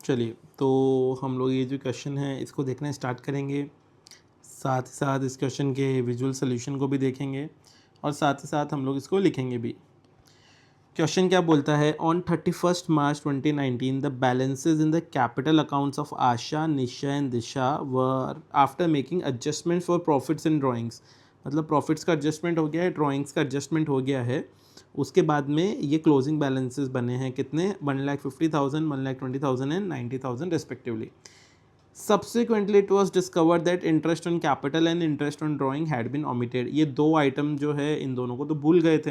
चलिए, तो हम लोग ये जो क्वेश्चन है इसको देखना स्टार्ट करेंगे, साथ ही साथ इस क्वेश्चन के विजुअल सोल्यूशन को भी देखेंगे और साथ ही साथ हम लोग इसको लिखेंगे भी। क्वेश्चन क्या बोलता है, on 31 March 2019 the balances in the capital accounts of Asha, Nisha and Disha were after making adjustment for profits and drawings. मतलब प्रॉफिट्स का एडजस्टमेंट हो गया है, ड्राइंग्स का एडजस्टमेंट हो गया है, उसके बाद में ये क्लोजिंग बैलेंसेस बने हैं कितने, 1,50,000, 1,20,000 and 90,000 respectively. Subsequently, it was discovered that interest on capital and interest on drawing had been omitted। ये दो आइटम जो है इन दोनों को तो भूल गए थे,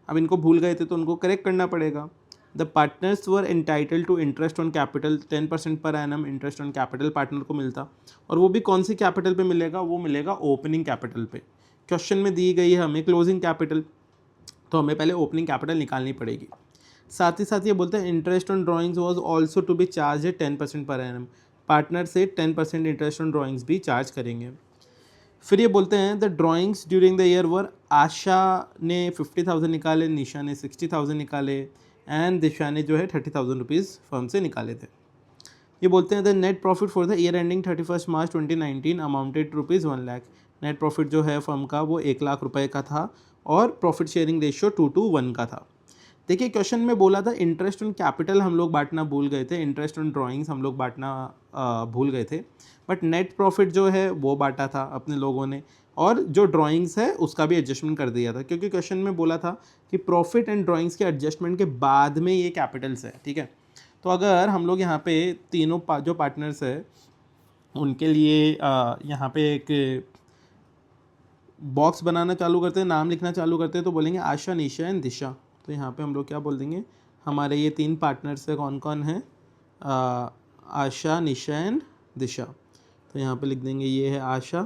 अब इनको भूल गए थे तो उनको करेक्ट करना पड़ेगा। The partners were entitled to interest on capital 10% per annum, interest on capital partner को मिलता, और वो भी कौन सी कैपिटल पे मिलेगा, वो मिलेगा ओपनिंग कैपिटल पे। क्वेश्चन में दी गई है हमें क्लोजिंग कैपिटल, तो हमें पहले ओपनिंग कैपिटल निकालनी पड़ेगी। साथ ही साथ ये बोलते हैं interest on drawings was also to be charge 10% per annum, partner से 10% इंटरेस्ट ऑन ड्राइंग्स भी चार्ज करेंगे। फिर ये बोलते हैं the drawings during the year were, Asha ने 50,000 निकाले, निशा ने 60,000 निकाले एंड दिशा ने जो है 30,000 रुपीज़ फर्म से निकाले थे। ये बोलते हैं the net profit for the year ending 31 March 2019 amounted rupees 1 lakh. Net profit जो है फर्म का वो 1 लाख रुपए का था और प्रॉफिट शेयरिंग रेशियो 2:1 का था। देखिए क्वेश्चन में बोला था इंटरेस्ट ऑन कैपिटल हम लोग बांटना भूल गए थे, इंटरेस्ट ऑन ड्राइंग्स हम लोग बांटना भूल गए थे, बट नेट प्रॉफिट जो है वो बांटा था अपने लोगों ने, और जो ड्राइंग्स है उसका भी एडजस्टमेंट कर दिया था, क्योंकि क्वेश्चन में बोला था कि प्रॉफिट एंड ड्राइंग्स के एडजस्टमेंट के बाद में ये कैपिटल्स है, ठीक है। तो अगर हम लोग यहाँ पे तीनों जो पार्टनर्स है उनके लिए यहाँ पे एक बॉक्स बनाना चालू करते हैं, नाम लिखना चालू करते हैं, तो बोलेंगे आशा, निशा एंड दिशा। तो यहाँ पे हम लोग क्या बोल देंगे, हमारे ये 3 पार्टनर्स है कौन कौन है, आशा, निशा एंड दिशा। तो यहाँ पे लिख देंगे ये है आशा,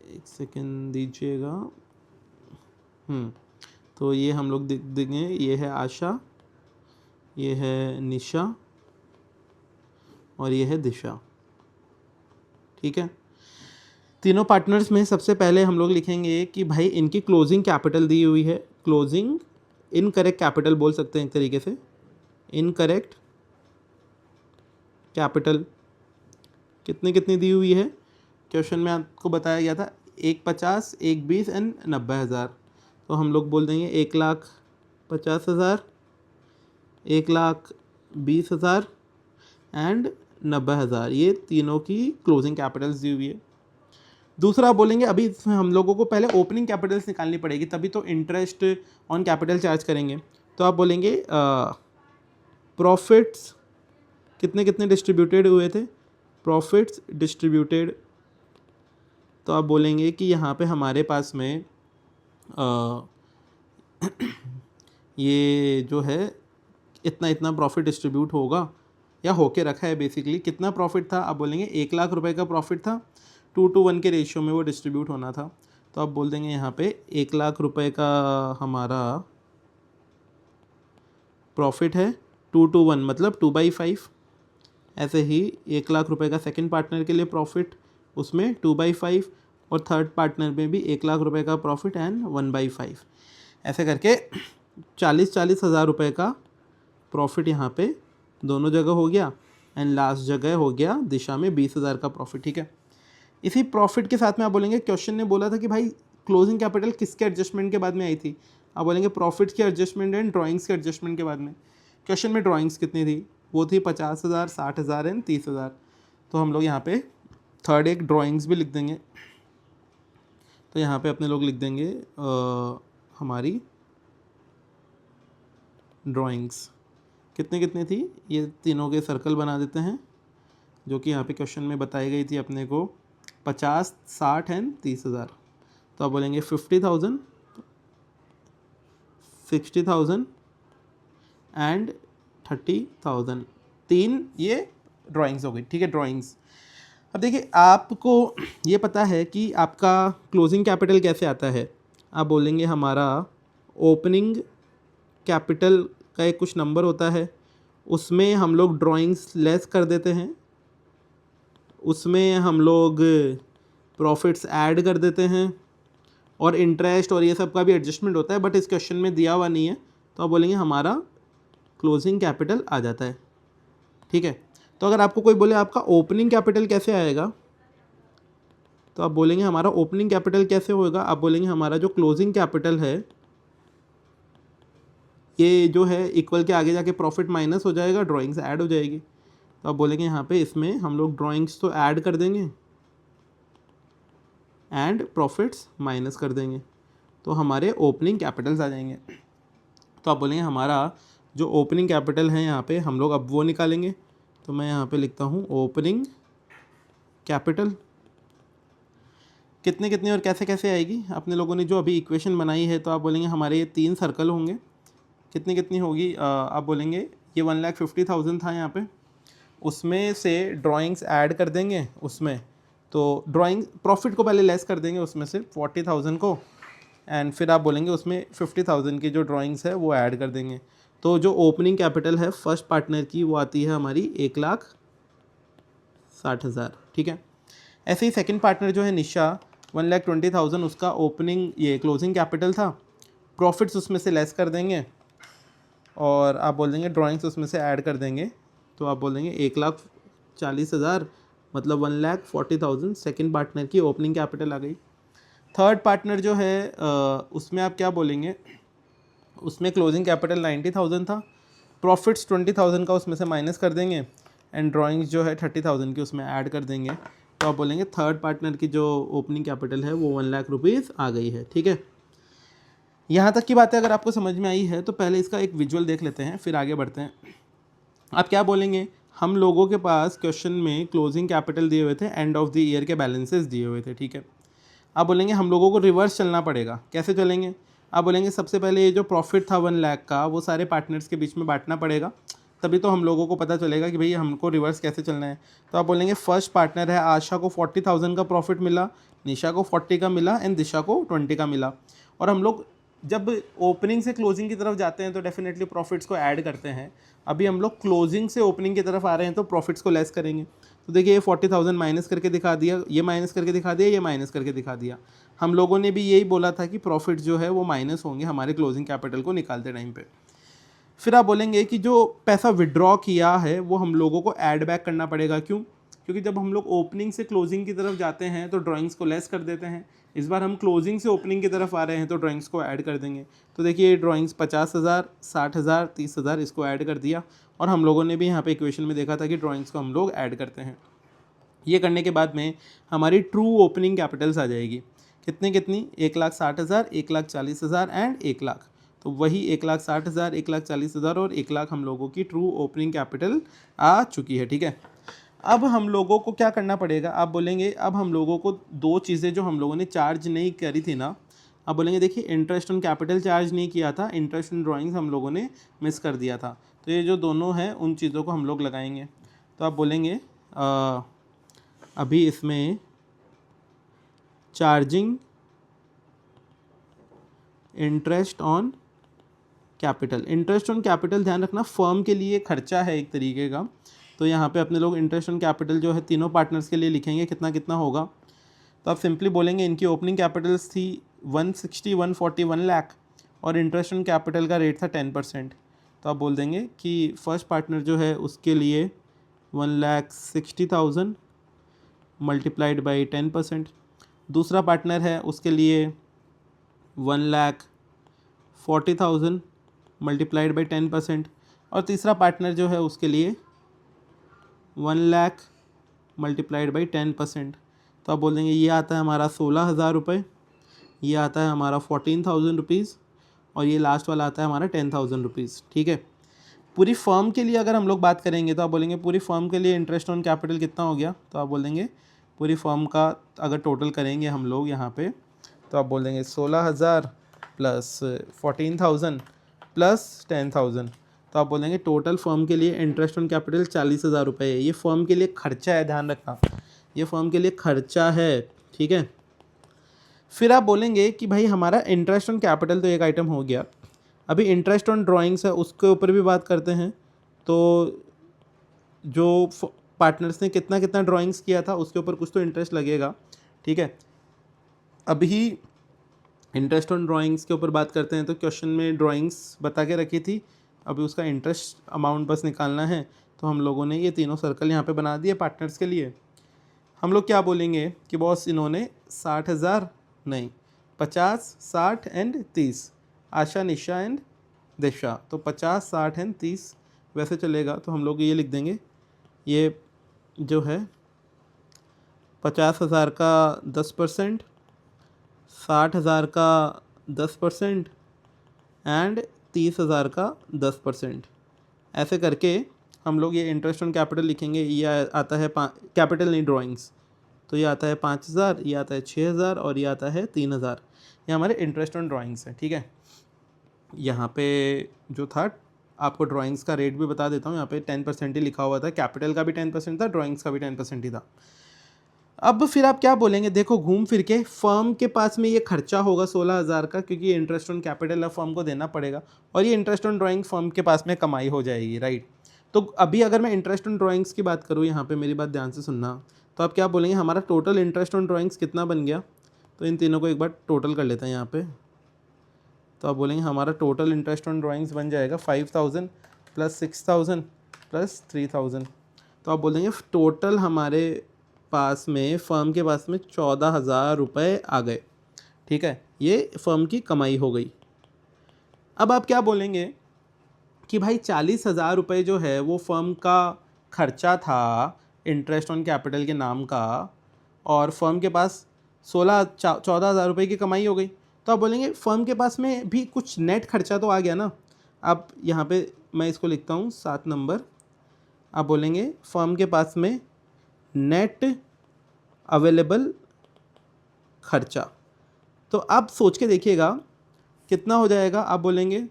एक सेकेंड दीजिएगा, तो ये हम लोग लिख देंगे ये है आशा, ये है निशा और ये है दिशा, ठीक है। तीनों पार्टनर्स में सबसे पहले हम लोग लिखेंगे कि भाई इनकी क्लोजिंग कैपिटल दी हुई है, क्लोजिंग इनकरेक्ट कैपिटल बोल सकते हैं एक तरीके से, इनकरेक्ट कैपिटल कितनी कितनी दी हुई है, क्वेश्चन में आपको बताया गया था 1,50,000, 1,20,000 एंड 90,000। तो हम लोग बोल देंगे 1,50,000, 1,20,000 एंड 90,000, ये तीनों की क्लोजिंग कैपिटल्स दी हुई है। दूसरा बोलेंगे अभी इसमें हम लोगों को पहले ओपनिंग कैपिटल्स निकालनी पड़ेगी, तभी तो इंटरेस्ट ऑन कैपिटल चार्ज करेंगे। तो आप बोलेंगे प्रॉफिट्स कितने कितने डिस्ट्रीब्यूटेड हुए थे, प्रॉफिट्स डिस्ट्रीब्यूटेड, तो आप बोलेंगे कि यहाँ पे हमारे पास में ये जो है इतना इतना प्रॉफिट डिस्ट्रीब्यूट होगा या होके रखा है, बेसिकली कितना प्रॉफिट था, आप बोलेंगे 1 लाख रुपए का प्रॉफिट था, 2:1 के रेशियो में वो डिस्ट्रीब्यूट होना था। तो आप बोल देंगे यहाँ पे 1 लाख रुपए का हमारा प्रॉफिट है, 2:1 मतलब 2/5। ऐसे ही 1 लाख रुपए का सेकंड पार्टनर के लिए प्रॉफिट, उसमें 2/5, और थर्ड पार्टनर में भी 1 लाख रुपए का प्रॉफिट एंड 1/5। ऐसे करके 40,40 हज़ार रुपये का प्रॉफिट यहाँ पे दोनों जगह हो गया, एंड लास्ट जगह हो गया दिशा में 20,000 का प्रॉफिट, ठीक है। इसी प्रॉफिट के साथ में आप बोलेंगे क्वेश्चन ने बोला था कि भाई क्लोजिंग कैपिटल किसके एडजस्टमेंट के बाद में आई थी, आप बोलेंगे प्रॉफिट के एडजस्टमेंट एंड ड्राइंग्स के एडजस्टमेंट के बाद में। क्वेश्चन में ड्राइंग्स कितनी थी, वो थी 50,000, 60,000 एंड 30,000। तो हम लोग यहाँ पे थर्ड एक ड्राइंग्स भी लिख देंगे, तो यहाँ पे अपने लोग लिख देंगे हमारी ड्राइंग्स कितने कितने थी, ये तीनों के सर्कल बना देते हैं, जो कि यहाँ पे क्वेश्चन में बताई गई थी अपने को 50, 60 एंड 30,000। तो आप बोलेंगे 50,000, 60,000 एंड 30,000, 3 ये ड्राइंग्स हो गई, ठीक है, ड्राइंग्स। अब देखिए आपको ये पता है कि आपका क्लोजिंग कैपिटल कैसे आता है, आप बोलेंगे हमारा ओपनिंग कैपिटल का एक कुछ नंबर होता है, उसमें हम लोग ड्राइंग्स लेस कर देते हैं, उसमें हम लोग प्रॉफिट्स ऐड कर देते हैं, और इंटरेस्ट और ये सब का भी एडजस्टमेंट होता है, बट इस क्वेश्चन में दिया हुआ नहीं है। तो आप बोलेंगे हमारा क्लोजिंग कैपिटल आ जाता है, ठीक है। तो अगर आपको कोई बोले आपका ओपनिंग कैपिटल कैसे आएगा, तो आप बोलेंगे हमारा ओपनिंग कैपिटल कैसे होगा, आप बोलेंगे हमारा जो क्लोजिंग कैपिटल है ये जो है इक्वल के आगे जाके प्रॉफिट माइनस हो जाएगा, ड्राइंग्स ऐड हो जाएगी। तो आप बोलेंगे यहाँ पे इसमें हम लोग ड्राइंग्स तो ऐड कर देंगे एंड प्रॉफिट्स माइनस कर देंगे, तो हमारे ओपनिंग कैपिटल्स आ जाएंगे। तो आप बोलेंगे हमारा जो ओपनिंग कैपिटल है यहाँ पे हम लोग अब वो निकालेंगे। तो मैं यहाँ पे लिखता हूँ ओपनिंग कैपिटल कितने कितने और कैसे कैसे आएगी, अपने लोगों ने जो अभी इक्वेशन बनाई है। तो आप बोलेंगे हमारे ये 3 सर्कल होंगे, कितनी कितनी होगी, आप बोलेंगे ये 1,50,000 था यहाँ पे, उसमें से ड्राइंग्स ऐड कर देंगे उसमें, तो ड्राइंग प्रॉफिट को पहले लेस कर देंगे उसमें से 40,000 को, एंड फिर आप बोलेंगे उसमें 50,000 की जो ड्राइंग्स है वो ऐड कर देंगे। तो जो ओपनिंग कैपिटल है फर्स्ट पार्टनर की वो आती है हमारी 1,60,000, ठीक है। ऐसे ही सेकंड पार्टनर जो है निशा 1,20,000 उसका ओपनिंग ये क्लोजिंग कैपिटल था, प्रॉफिट्स उसमें से लेस कर देंगे और आप बोल देंगे ड्राइंग्स उसमें से ऐड कर देंगे। तो आप बोल देंगे 1,40,000 मतलब 1,40,000 सेकंड पार्टनर की ओपनिंग कैपिटल आ गई। थर्ड पार्टनर जो है उसमें आप क्या बोलेंगे, उसमें क्लोजिंग कैपिटल 90,000 था, प्रॉफिट्स 20,000 का उसमें से माइनस कर देंगे एंड ड्राइंग्स जो है 30,000 की उसमें ऐड कर देंगे। तो आप बोलेंगे थर्ड पार्टनर की जो ओपनिंग कैपिटल है वो 1,00,000 रुपीज़ आ गई है, ठीक है। यहाँ तक की बातें अगर आपको समझ में आई है तो पहले इसका एक विजुअल देख लेते हैं, फिर आगे बढ़ते हैं। आप क्या बोलेंगे, हम लोगों के पास क्वेश्चन में क्लोजिंग कैपिटल दिए हुए थे, एंड ऑफ द ईयर के बैलेंसेस दिए हुए थे, ठीक है। आप बोलेंगे हम लोगों को रिवर्स चलना पड़ेगा, कैसे चलेंगे, आप बोलेंगे सबसे पहले ये जो प्रॉफिट था 1,00,000 का वो सारे पार्टनर्स के बीच में बांटना पड़ेगा, तभी तो हम लोगों को पता चलेगा कि भाई हमको रिवर्स कैसे चलना है। तो आप बोलेंगे फर्स्ट पार्टनर है आशा को 40,000 का प्रॉफिट मिला, निशा को 40 का मिला एंड दिशा को 20 का मिला। और हम लोग जब ओपनिंग से क्लोजिंग की तरफ जाते हैं तो डेफिनेटली प्रॉफिट्स को ऐड करते हैं, अभी हम लोग क्लोजिंग से ओपनिंग की तरफ आ रहे हैं तो प्रॉफिट्स को लेस करेंगे। तो देखिए ये 40,000 माइनस करके दिखा दिया, ये माइनस करके दिखा दिया, ये माइनस करके दिखा दिया। हम लोगों ने भी यही बोला था कि प्रॉफिट जो है वो माइनस होंगे हमारे क्लोजिंग कैपिटल को निकालते टाइम पे। फिर आप बोलेंगे कि जो पैसा विड्रॉ किया है वो हम लोगों को ऐड बैक करना पड़ेगा, क्यों, क्योंकि जब हम लोग ओपनिंग से क्लोजिंग की तरफ जाते हैं तो ड्राइंग्स को लेस कर देते हैं, इस बार हम क्लोजिंग से ओपनिंग की तरफ आ रहे हैं तो ड्राइंग्स को ऐड कर देंगे। तो देखिए ड्राइंग्स 50,000, 60,000, 30,000 इसको ऐड कर दिया, और हम लोगों ने भी यहाँ पे इक्वेशन में देखा था कि ड्राइंग्स को हम लोग ऐड करते हैं। ये करने के बाद में हमारी ट्रू ओपनिंग कैपिटल्स आ जाएगी, कितनी कितनी, 1,60,000, 1,40,000 एंड 1,00,000। तो वही 1,60,000, 1,40,000 और 1,00,000 हम लोगों की ट्रू ओपनिंग कैपिटल आ चुकी है, ठीक है। अब हम लोगों को क्या करना पड़ेगा, आप बोलेंगे अब हम लोगों को दो चीज़ें जो हम लोगों ने चार्ज नहीं करी थी ना, आप बोलेंगे देखिए इंटरेस्ट ऑन कैपिटल चार्ज नहीं किया था, इंटरेस्ट ऑन ड्राइंग्स हम लोगों ने मिस कर दिया था, तो ये जो दोनों हैं उन चीज़ों को हम लोग लगाएंगे। तो आप बोलेंगे अभी इसमें charging interest on capital, interest on capital ध्यान रखना फर्म के लिए खर्चा है एक तरीके का, तो यहाँ पे अपने लोग इंटरेस्ट ऑन कैपिटल जो है तीनों पार्टनर्स के लिए लिखेंगे कितना कितना होगा। तो आप सिंपली बोलेंगे इनकी ओपनिंग कैपिटल्स थी 160, 140, 1,00,000 और इंटरेस्ट ऑन कैपिटल का रेट था 10%। तो आप बोल देंगे कि फर्स्ट पार्टनर जो है उसके लिए 1,60,000 मल्टीप्लाइड बाई 10%, दूसरा पार्टनर है उसके लिए 1,40,000 मल्टीप्लाइड बाई 10%, और तीसरा पार्टनर जो है उसके लिए 1,00,000 मल्टीप्लाइड बाई 10%। तो आप बोल देंगे ये आता है हमारा 16,000 रुपये, ये आता है हमारा 14,000 रुपीज़, और ये लास्ट वाला आता है हमारा 10,000 रुपीज़, ठीक है। पूरी फर्म के लिए अगर हम लोग बात करेंगे तो आप बोलेंगे पूरी फर्म के लिए इंटरेस्ट ऑन कैपिटल कितना हो गया, तो आप बोल देंगे पूरी फर्म का अगर टोटल करेंगे हम लोग यहाँ पे, तो आप बोल देंगे 16,000 प्लस 14,000 प्लस 10,000, तो आप बोलेंगे टोटल फर्म के लिए इंटरेस्ट ऑन कैपिटल 40,000 रुपये है। ये फर्म के लिए खर्चा है, ध्यान रखना ये फर्म के लिए खर्चा है, ठीक है। फिर आप बोलेंगे कि भाई हमारा इंटरेस्ट ऑन कैपिटल तो एक आइटम हो गया, अभी इंटरेस्ट ऑन ड्राइंग्स है उसके ऊपर भी बात करते हैं। तो जो पार्टनर्स ने कितना कितना ड्राइंग्स किया था उसके ऊपर कुछ तो इंटरेस्ट लगेगा, ठीक है। अभी इंटरेस्ट ऑन ड्राइंग्स के ऊपर बात करते हैं, तो क्वेश्चन में ड्राइंग्स बता के रखी थी अभी उसका इंटरेस्ट अमाउंट बस निकालना है। तो हम लोगों ने ये तीनों सर्कल यहाँ पे बना दिए पार्टनर्स के लिए। हम लोग क्या बोलेंगे कि बॉस इन्होंने 60,000 नहीं 50, 60 एंड 30, आशा, निशा एंड दिशा, तो 50, 60 एंड 30 वैसे चलेगा। तो हम लोग ये लिख देंगे, ये जो है 50,000 का 10%, 60,000 का 10% एंड 30,000 का 10%। ऐसे करके हम लोग ये इंटरेस्ट ऑन कैपिटल लिखेंगे। ये आता है कैपिटल नहीं ड्राइंग्स, तो ये आता है 5,000, ये आता है 6,000 और ये आता है 3,000। ये हमारे इंटरेस्ट ऑन ड्राइंग्स है, ठीक है। यहाँ पे जो था आपको ड्राइंग्स का रेट भी बता देता हूँ। यहाँ पे 10% ही लिखा हुआ था, कैपिटल का भी 10% था, ड्राइंग्स का भी 10% ही था। अब फिर आप क्या बोलेंगे, देखो घूम फिर के फर्म के पास में ये खर्चा होगा 16,000 का, क्योंकि ये इंटरेस्ट ऑन कैपिटल अब फर्म को देना पड़ेगा, और ये इंटरेस्ट ऑन ड्राइंग फर्म के पास में कमाई हो जाएगी, राइट। तो अभी अगर मैं इंटरेस्ट ऑन ड्राइंग्स की बात करूँ, यहाँ पे मेरी बात ध्यान से सुनना, तो आप क्या बोलेंगे, हमारा टोटल इंटरेस्ट ऑन ड्राइंग्स कितना बन गया। तो इन तीनों को एक बार टोटल कर लेते हैं यहाँ पे। तो आप बोलेंगे हमारा टोटल इंटरेस्ट ऑन ड्राइंग्स बन जाएगा 5,000 प्लस 6,000 प्लस 3,000। तो आप बोलेंगे टोटल हमारे पास में, फर्म के पास में 14,000 रुपये आ गए, ठीक है। ये फर्म की कमाई हो गई। अब आप क्या बोलेंगे कि भाई 40,000 रुपये जो है वो फर्म का खर्चा था इंटरेस्ट ऑन कैपिटल के नाम का, और फर्म के पास 14,000 रुपये की कमाई हो गई। तो आप बोलेंगे फर्म के पास में भी कुछ नेट खर्चा तो आ गया ना। अब यहाँ पे मैं इसको लिखता हूँ 7 नंबर। आप बोलेंगे फर्म के पास में नेट अवेलेबल खर्चा। तो आप सोच के देखिएगा कितना हो जाएगा। आप बोलेंगे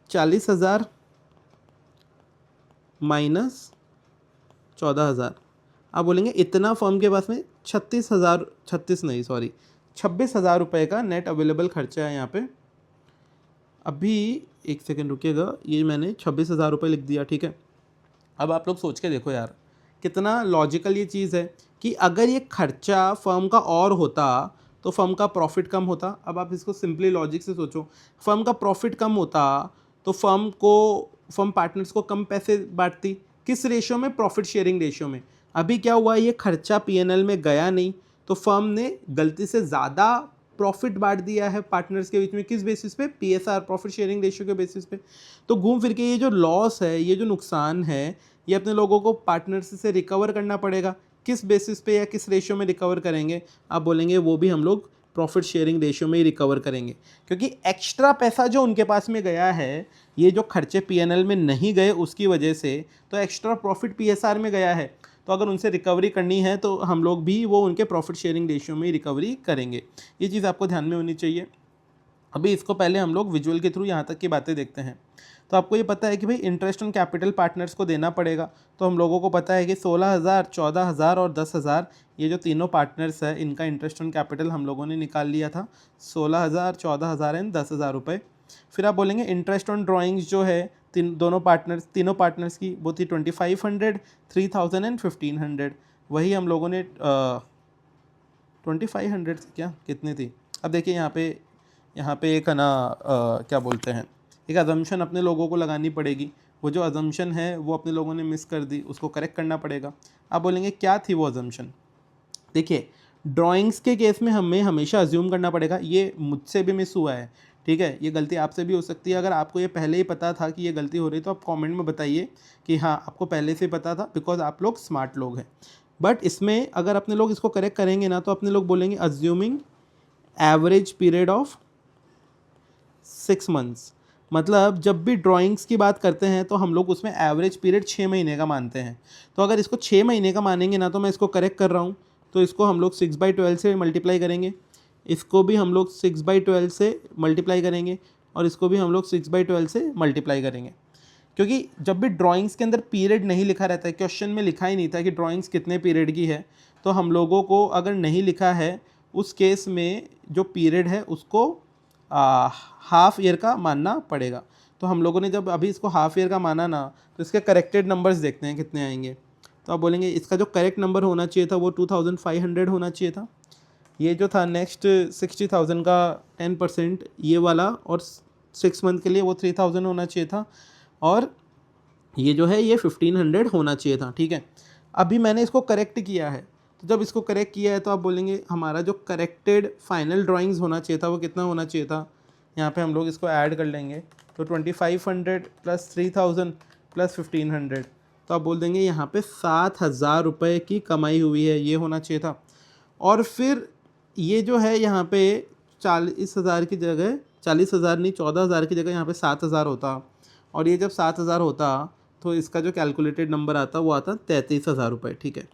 40,000 माइनस 14,000। आप बोलेंगे इतना फर्म के पास में 26,000 रुपये का नेट अवेलेबल खर्चा है यहाँ पे। अभी एक सेकेंड रुकिएगा, ये मैंने 26,000 रुपये लिख दिया, ठीक है। अब आप लोग सोच के देखो यार, कितना लॉजिकल ये चीज़ है कि अगर ये खर्चा फर्म का और होता तो फर्म का प्रॉफिट कम होता। अब आप इसको सिंपली लॉजिक से सोचो, फर्म का प्रॉफिट कम होता तो फर्म पार्टनर्स को कम पैसे बांटती। किस रेशियो में, प्रॉफिट शेयरिंग रेशियो में। अभी क्या हुआ, ये खर्चा पीएनएल में गया नहीं, तो फर्म ने गलती से ज़्यादा प्रॉफिट बांट दिया है पार्टनर्स के बीच में। किस बेसिस पे, पीएसआर, प्रॉफिट शेयरिंग रेशियो के बेसिस पे। तो घूम फिर के ये जो लॉस है, ये जो नुकसान है, ये अपने लोगों को पार्टनर्स से रिकवर करना पड़ेगा। किस बेसिस पे या किस रेशियो में रिकवर करेंगे, आप बोलेंगे वो भी हम लोग प्रॉफिट शेयरिंग रेशियो में ही रिकवर करेंगे, क्योंकि एक्स्ट्रा पैसा जो उनके पास में गया है, ये जो खर्चे पीएनएल में नहीं गए उसकी वजह से, तो एक्स्ट्रा प्रॉफिट पीएसआर में गया है। तो अगर उनसे रिकवरी करनी है तो हम लोग भी वो उनके प्रॉफिट शेयरिंग रेशियो में ही रिकवरी करेंगे। ये चीज़ आपको ध्यान में होनी चाहिए। अभी इसको पहले हम लोग विजुअल के थ्रू यहाँ तक की बातें देखते हैं। तो आपको ये पता है कि भाई इंटरेस्ट ऑन कैपिटल पार्टनर्स को देना पड़ेगा। तो हम लोगों को पता है कि 16,000, 14,000 और 10,000, ये जो तीनों पार्टनर्स है, इनका इंटरेस्ट ऑन कैपिटल हम लोगों ने निकाल लिया था 16,000, 14,000 एंड 10,000 रुपये। फिर आप बोलेंगे इंटरेस्ट ऑन ड्राइंग्स जो है तीनों पार्टनर्स की, वो थी 2,500, 3,000 एंड 1,500। वही हम लोगों ने 2,500 क्या कितनी थी। अब देखिए यहाँ पे एक है ना, क्या बोलते हैं, एक अजम्पशन अपने लोगों को लगानी पड़ेगी। वो जो अजम्पशन है वो अपने लोगों ने मिस कर दी, उसको करेक्ट करना पड़ेगा। आप बोलेंगे क्या थी वो अजम्पशन। देखिए ड्राइंग्स के केस में हमें हमेशा अज्यूम करना पड़ेगा, ये मुझसे भी मिस हुआ है, ठीक है, ये गलती आपसे भी हो सकती है। अगर आपको ये पहले ही पता था कि ये गलती हो रही, तो आप कमेंट में बताइए कि हाँ आपको पहले से पता था, बिकॉज आप लोग स्मार्ट लोग हैं। बट इसमें अगर अपने लोग इसको करेक्ट करेंगे ना, तो अपने लोग बोलेंगे assuming average period of 6 months. मतलब जब भी ड्राइंग्स की बात करते हैं तो हम लोग उसमें एवरेज पीरियड 6 महीने का मानते हैं। तो अगर इसको 6 महीने का मानेंगे ना, तो मैं इसको करेक्ट कर रहा हूँ, तो इसको हम लोग 6/12 से मल्टीप्लाई करेंगे, इसको भी हम लोग 6/12 से मल्टीप्लाई करेंगे, और इसको भी हम लोग 6/12 से मल्टीप्लाई करेंगे। क्योंकि जब भी ड्राइंग्स के अंदर पीरियड नहीं लिखा रहता है, क्वेश्चन में लिखा ही नहीं था कि ड्राइंग्स कितने पीरियड की है, तो हम लोगों को अगर नहीं लिखा है उस केस में जो पीरियड है उसको हाफ ईयर का मानना पड़ेगा। तो हम लोगों ने जब अभी इसको हाफ ईयर का माना ना, तो इसके करेक्टेड नंबर्स देखते हैं कितने आएंगे। तो आप बोलेंगे इसका जो करेक्ट नंबर होना चाहिए था वो 2,500 होना चाहिए था। ये जो था नेक्स्ट 60,000 का 10% ये वाला, और 6 मंथ के लिए वो 3,000 होना चाहिए था। और ये जो है ये 1500 होना चाहिए था, ठीक है। अभी मैंने इसको करेक्ट किया है, तो जब इसको करेक्ट किया है तो आप बोलेंगे हमारा जो करेक्टेड फाइनल ड्राइंग्स होना चाहिए था वो कितना होना चाहिए था। यहाँ पे हम लोग इसको ऐड कर लेंगे, तो 2500 प्लस 3000 प्लस 1500, तो आप बोल देंगे यहाँ पे 7000 रुपये की कमाई हुई है, ये होना चाहिए था। और फिर ये जो है यहाँ पे 40,000 की जगह 40,000 नहीं 14,000 की जगह यहाँ पे 7,000 होता, और ये जब 7,000 होता तो इसका जो कैलकुलेटेड नंबर आता वो आता 33,000 रुपये, ठीक है।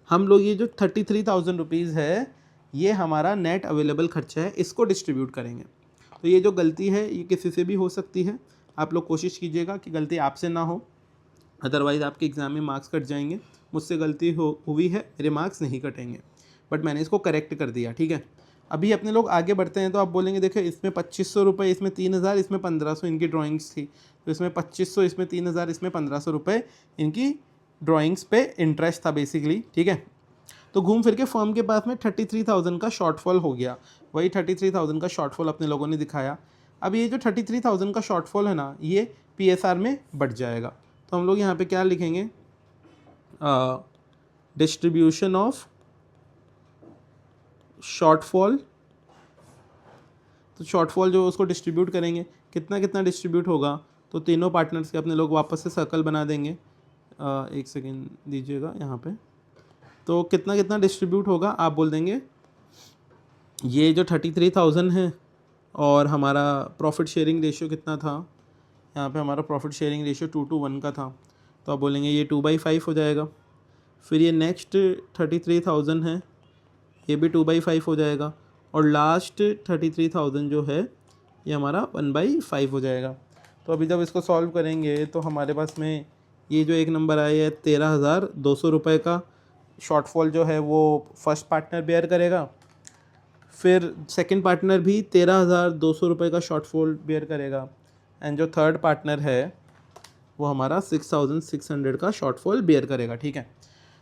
हम लोग ये जो 33,000 रुपीज़ है ये हमारा नेट अवेलेबल खर्चा है, इसको डिस्ट्रीब्यूट करेंगे। तो ये जो गलती है ये किसी से भी हो सकती है, आप लोग कोशिश कीजिएगा कि गलती आपसे ना हो, अदरवाइज़ आपके एग्ज़ाम में मार्क्स कट जाएंगे। मुझसे गलती हुई है, मेरे मार्क्स नहीं कटेंगे, बट मैंने इसको करेक्ट कर दिया, ठीक है। अभी अपने लोग आगे बढ़ते हैं, तो आप बोलेंगे देखिए इसमें 2500 रुपये, इसमें 3000, इसमें 1500 इनकी ड्राइंग्स थी, तो इसमें 2500, इसमें 3000, इसमें 1500 रुपये इनकी ड्राइंग्स पे इंटरेस्ट था बेसिकली, ठीक है। तो घूम फिर के फर्म के पास में 33,000 का शॉर्टफॉल हो गया, वही 33,000 का शॉर्टफॉल अपने लोगों ने दिखाया। अब ये जो 33,000 का शॉर्टफॉल है ना, ये PSR में बढ़ जाएगा, तो हम लोग यहाँ पे क्या लिखेंगे, डिस्ट्रीब्यूशन ऑफ शॉर्टफॉल। तो शॉर्टफॉल जो उसको डिस्ट्रीब्यूट करेंगे, कितना कितना डिस्ट्रीब्यूट होगा, तो तीनों पार्टनर्स के अपने लोग वापस से सर्कल बना देंगे। एक सेकेंड दीजिएगा यहाँ पे, तो कितना कितना डिस्ट्रीब्यूट होगा आप बोल देंगे, ये जो 33,000 है और हमारा प्रॉफिट शेयरिंग रेशियो कितना था, यहाँ पे हमारा प्रॉफिट शेयरिंग रेशियो 2:1 का था, तो आप बोलेंगे ये 2/5 हो जाएगा। फिर ये नेक्स्ट 33,000 है, ये भी 2/5 हो जाएगा, और लास्ट 33,000 जो है ये हमारा 1/5 हो जाएगा। तो अभी जब इसको सॉल्व करेंगे तो हमारे पास में ये जो एक नंबर आया है 13,200 रुपये का शॉर्टफॉल जो है वो फर्स्ट पार्टनर बेयर करेगा, फिर सेकंड पार्टनर भी 13,200 रुपये का शॉर्टफॉल बेयर करेगा, एंड जो थर्ड पार्टनर है वो हमारा 6,600 का शॉर्टफॉल बेयर करेगा, ठीक है।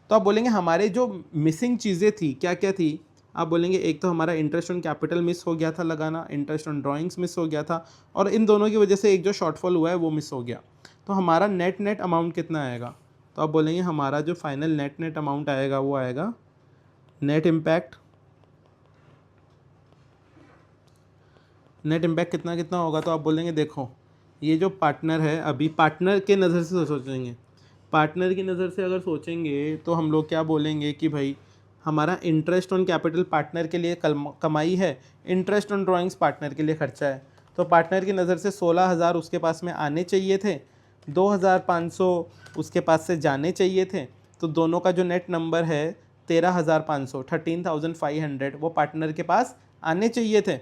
तो आप बोलेंगे हमारे जो मिसिंग चीज़ें थी क्या क्या थी, आप बोलेंगे एक तो हमारा इंटरेस्ट ऑन कैपिटल मिस हो गया था लगाना, इंटरेस्ट ऑन ड्राइंग्स मिस हो गया था, और इन दोनों की वजह से एक जो शॉर्टफॉल हुआ है वो मिस हो गया। तो हमारा नेट अमाउंट कितना आएगा, तो आप बोलेंगे हमारा जो फाइनल नेट अमाउंट आएगा वो आएगा नेट इम्पैक्ट कितना कितना होगा, तो आप बोलेंगे देखो ये जो पार्टनर है, अभी पार्टनर के नज़र से सोचेंगे, पार्टनर की नज़र से अगर सोचेंगे तो हम लोग क्या बोलेंगे कि भाई हमारा इंटरेस्ट ऑन कैपिटल पार्टनर के लिए कमाई है, इंटरेस्ट ऑन ड्राइंग्स पार्टनर के लिए खर्चा है। तो पार्टनर की नज़र से 16,000 उसके पास में आने चाहिए थे, 2,500 उसके पास से जाने चाहिए थे, तो दोनों का जो नेट नंबर है 13,500 13,500 वो पार्टनर के पास आने चाहिए थे,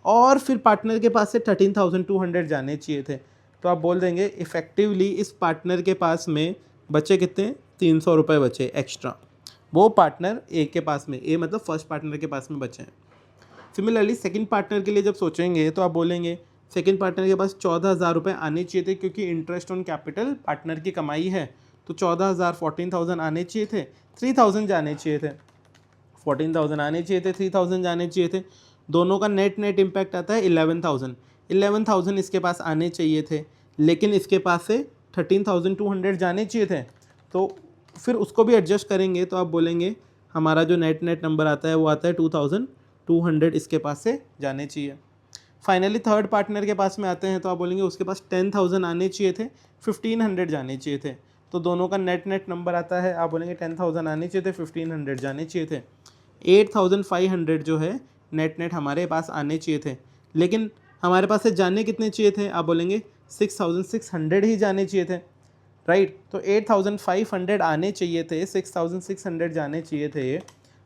और फिर पार्टनर के पास से 13,200 जाने चाहिए थे। तो आप बोल देंगे इफ़ेक्टिवली इस पार्टनर के पास में बचे कितने, 300 रुपये बचे एक्स्ट्रा, वो पार्टनर ए के पास में, ए मतलब फर्स्ट पार्टनर के पास में बचे हैं। सिमिलरली सेकंड पार्टनर के लिए जब सोचेंगे तो आप बोलेंगे सेकंड पार्टनर के पास 14,000 रुपये आने चाहिए थे, क्योंकि इंटरेस्ट ऑन कैपिटल पार्टनर की कमाई है, तो 14,000 14,000 आने चाहिए थे, 3,000 जाने चाहिए थे, 14,000 आने चाहिए थे, 3,000 जाने चाहिए थे, दोनों का नेट इम्पैक्ट आता है 11,000 इसके पास आने चाहिए थे, लेकिन इसके पास से 13,200 जाने चाहिए थे, तो फिर उसको भी एडजस्ट करेंगे, तो आप बोलेंगे हमारा जो नेट नंबर आता है वो आता है 2,200 इसके पास से जाने चाहिए। फाइनली थर्ड पार्टनर के पास में आते हैं, तो आप बोलेंगे उसके पास 10,000 आने चाहिए थे, 1,500 जाने चाहिए थे, तो दोनों का नेट नंबर आता है, आप बोलेंगे 10,000 आने चाहिए थे, 1,500 जाने चाहिए थे, 8,500 जो है नेट हमारे पास आने चाहिए थे, लेकिन हमारे पास से जाने कितने चाहिए थे, आप बोलेंगे 6,600 ही जाने चाहिए थे, राइट। तो 8,500 आने चाहिए थे, 6,600 जाने चाहिए थे,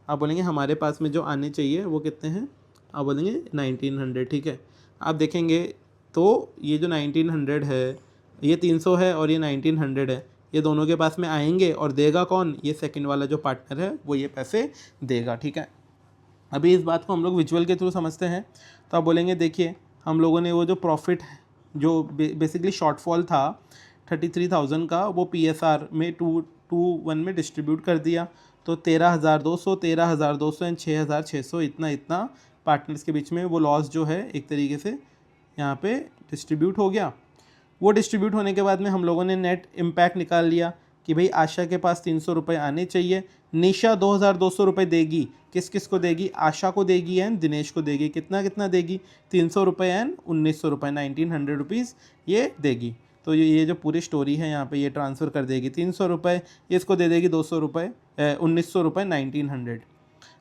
आप बोलेंगे हमारे पास में जो आने चाहिए वो कितने हैं, आप बोलेंगे 1,900, ठीक है। आप देखेंगे तो ये जो 1,900 है, ये 300 है और ये 1,900 है, ये दोनों के पास में आएंगे, और देगा कौन, ये सेकंड वाला जो पार्टनर है वो ये पैसे देगा, ठीक है। अभी इस बात को हम लोग विजुअल के थ्रू समझते हैं, तो आप बोलेंगे देखिए हम लोगों ने वो जो प्रॉफिट जो बेसिकली शॉर्टफॉल था 33,000 का, वो PSR में 2:1 में डिस्ट्रीब्यूट कर दिया, तो 13,200 एंड 6,600 इतना पार्टनर्स के बीच में वो लॉस जो है एक तरीके से यहाँ पे डिस्ट्रीब्यूट हो गया। वो डिस्ट्रीब्यूट होने के बाद में हम लोगों ने नेट इम्पैक्ट निकाल लिया कि भाई आशा के पास 300 रुपये आने चाहिए, निशा 2200 रुपये देगी, किस किस को देगी, आशा को देगी एंड दिनेश को देगी। कितना कितना देगी, 300 रुपये एंड 1900 रुपये, 1900 रुपीज़ ये देगी। तो ये जो पूरी स्टोरी है यहाँ पे ये ट्रांसफ़र कर देगी 300 रुपये, इसको दे देगी 200 रुपये, 1900 रुपये, 1900।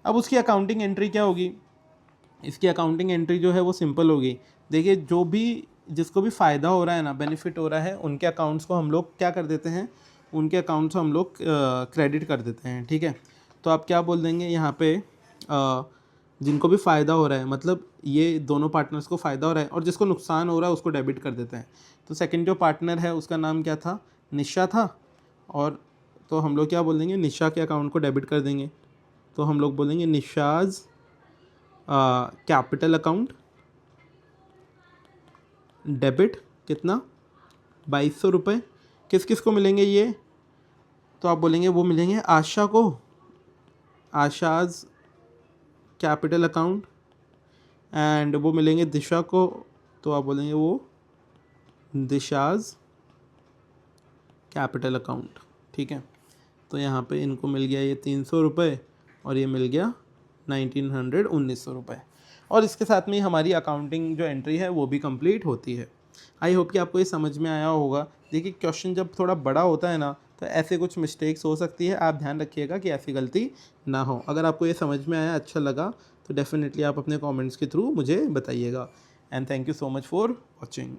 अब उसकी अकाउंटिंग एंट्री क्या होगी, इसकी अकाउंटिंग एंट्री जो है वो सिंपल होगी। देखिए जो भी जिसको भी फ़ायदा हो रहा है ना, बेनिफिट हो रहा है, उनके अकाउंट्स को हम लोग क्या कर देते हैं, उनके अकाउंट्स को हम लोग क्रेडिट कर देते हैं, ठीक है। तो आप क्या बोल देंगे यहाँ पे, जिनको भी फ़ायदा हो रहा है, मतलब ये दोनों पार्टनर्स को फ़ायदा हो रहा है, और जिसको नुकसान हो रहा है उसको डेबिट कर देते हैं। तो सेकंड जो पार्टनर है उसका नाम क्या था, निशा था, और तो हम लोग क्या बोल देंगे, निशा के अकाउंट को डेबिट कर देंगे। तो हम लोग बोलेंगे निशाज़ कैपिटल अकाउंट डेबिट, कितना, 2200 रुपये। किस किस को मिलेंगे ये, तो आप बोलेंगे वो मिलेंगे आशा को, आशाज़ कैपिटल अकाउंट, एंड वो मिलेंगे दिशा को, तो आप बोलेंगे वो दिशाज़ कैपिटल अकाउंट, ठीक है। तो यहाँ पे इनको मिल गया ये 300 रुपये, और ये मिल गया 1900 रुपये, और इसके साथ में हमारी अकाउंटिंग जो एंट्री है वो भी कंप्लीट होती है। आई होप कि आपको ये समझ में आया होगा। देखिए क्वेश्चन जब थोड़ा बड़ा होता है ना, तो ऐसे कुछ मिस्टेक्स हो सकती है, आप ध्यान रखिएगा कि ऐसी गलती ना हो। अगर आपको ये समझ में आया, अच्छा लगा, तो डेफिनेटली आप अपने कमेंट्स के थ्रू मुझे बताइएगा। And thank you so much for watching.